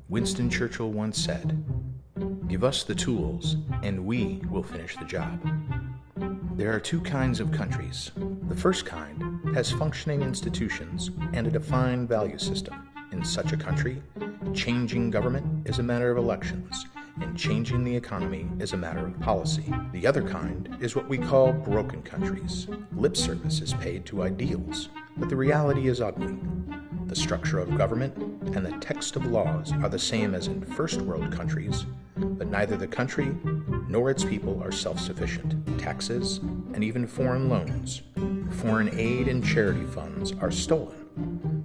Winston Churchill once said, "Give us the tools, and we will finish the job." There are two kinds of countries. The first kind has functioning institutions and a defined value system. In such a country, changing government is a matter of elections, and changing the economy is a matter of policy. The other kind is what we call broken countries. Lip service is paid to ideals, but the reality is ugly. The structure of government and the text of laws are the same as in first world countries, but neither the country nor its people are self-sufficient. Taxes and even foreign loans, foreign aid and charity funds are stolen.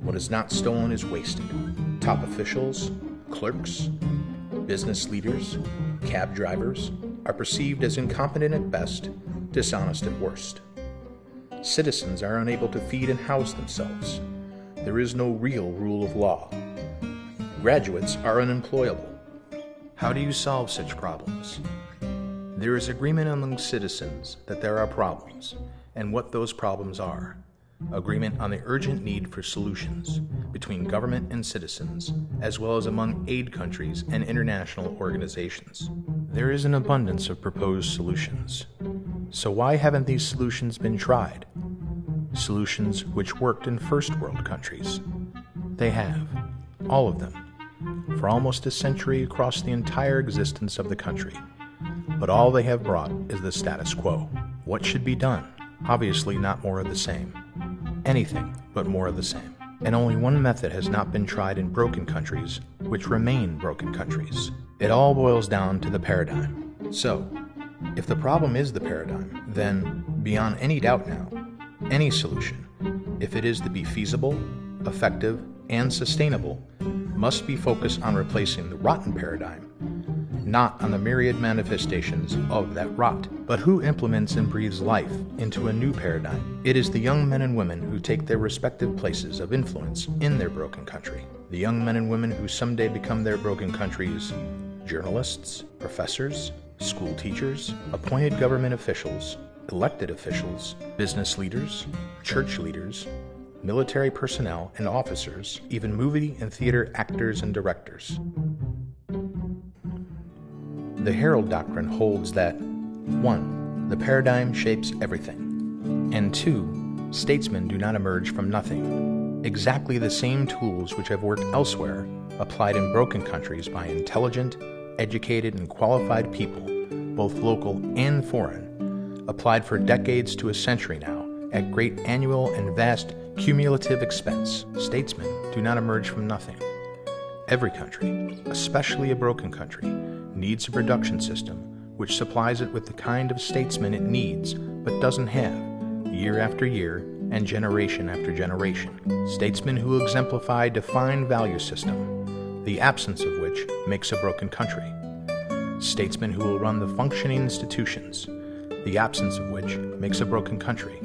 What is not stolen is wasted. Top officials, clerks, business leaders, cab drivers are perceived as incompetent at best, dishonest at worst. Citizens are unable to feed and house themselves. There is no real rule of law. Graduates are unemployable. How do you solve such problems? There is agreement among citizens that there are problems, and what those problems are. Agreement on the urgent need for solutions between government and citizens, as well as among aid countries and international organizations. There is an abundance of proposed solutions. So why haven't these solutions been tried? Solutions which worked in first world countries. They have, all of them, for almost a century across the entire existence of the country. But all they have brought is the status quo. What should be done? Obviously not more of the same. Anything but more of the same. And only one method has not been tried in broken countries, which remain broken countries. It all boils down to the paradigm. So, if the problem is the paradigm, then, beyond any doubt now, any solution, if it is to be feasible, effective, and sustainable, must be focused on replacing the rotten paradigm, not on the myriad manifestations of that rot. But who implements and breathes life into a new paradigm? It is the young men and women who take their respective places of influence in their broken country. The young men and women who someday become their broken countries, journalists, professors, school teachers, appointed government officials, elected officials, business leaders, church leaders, military personnel and officers, even movie and theater actors and directors. The Herald Doctrine holds that 1. The paradigm shapes everything, and 2. Statesmen do not emerge from nothing. Exactly the same tools which have worked elsewhere, applied in broken countries by intelligent, educated, and qualified people, both local and foreign, applied for decades to a century now, at great annual and vast cumulative expense. Statesmen do not emerge from nothing. Every country, especially a broken country, needs a production system which supplies it with the kind of statesmen it needs but doesn't have, year after year and generation after generation. Statesmen who exemplify a defined value system, the absence of which makes a broken country. Statesmen who will run the functioning institutions, the absence of which makes a broken country.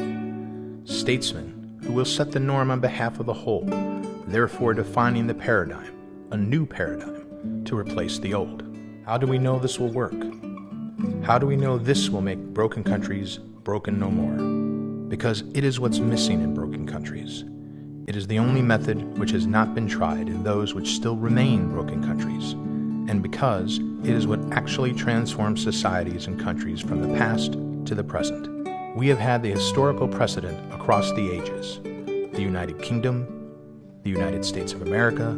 Statesmen who will set the norm on behalf of the whole, therefore defining the paradigm, a new paradigm, to replace the old. How do we know this will work? How do we know this will make broken countries broken no more? Because it is what's missing in broken countries. It is the only method which has not been tried in those which still remain broken countries, and because it is what actually transforms societies and countries from the past to the present. We have had the historical precedent across the ages. The United Kingdom, the United States of America,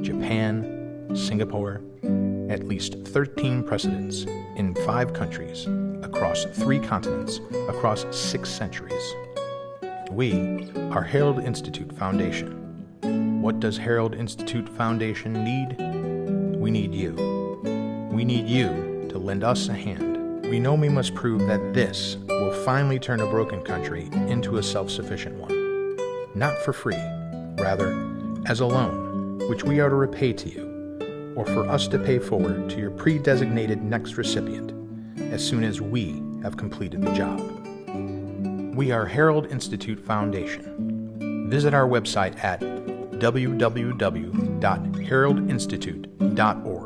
Japan, Singapore, at least 13 precedents in 5 countries, across 3 continents, across 6 centuries. We are Herald Institute Foundation. What does Herald Institute Foundation need? We need you. We need you to lend us a hand. We know we must prove that this will finally turn a broken country into a self-sufficient one. Not for free, rather, as a loan, which we are to repay to you, or for us to pay forward to your pre-designated next recipient, as soon as we have completed the job. We are Herald Institute Foundation. Visit our website at www.heraldinstitute.org.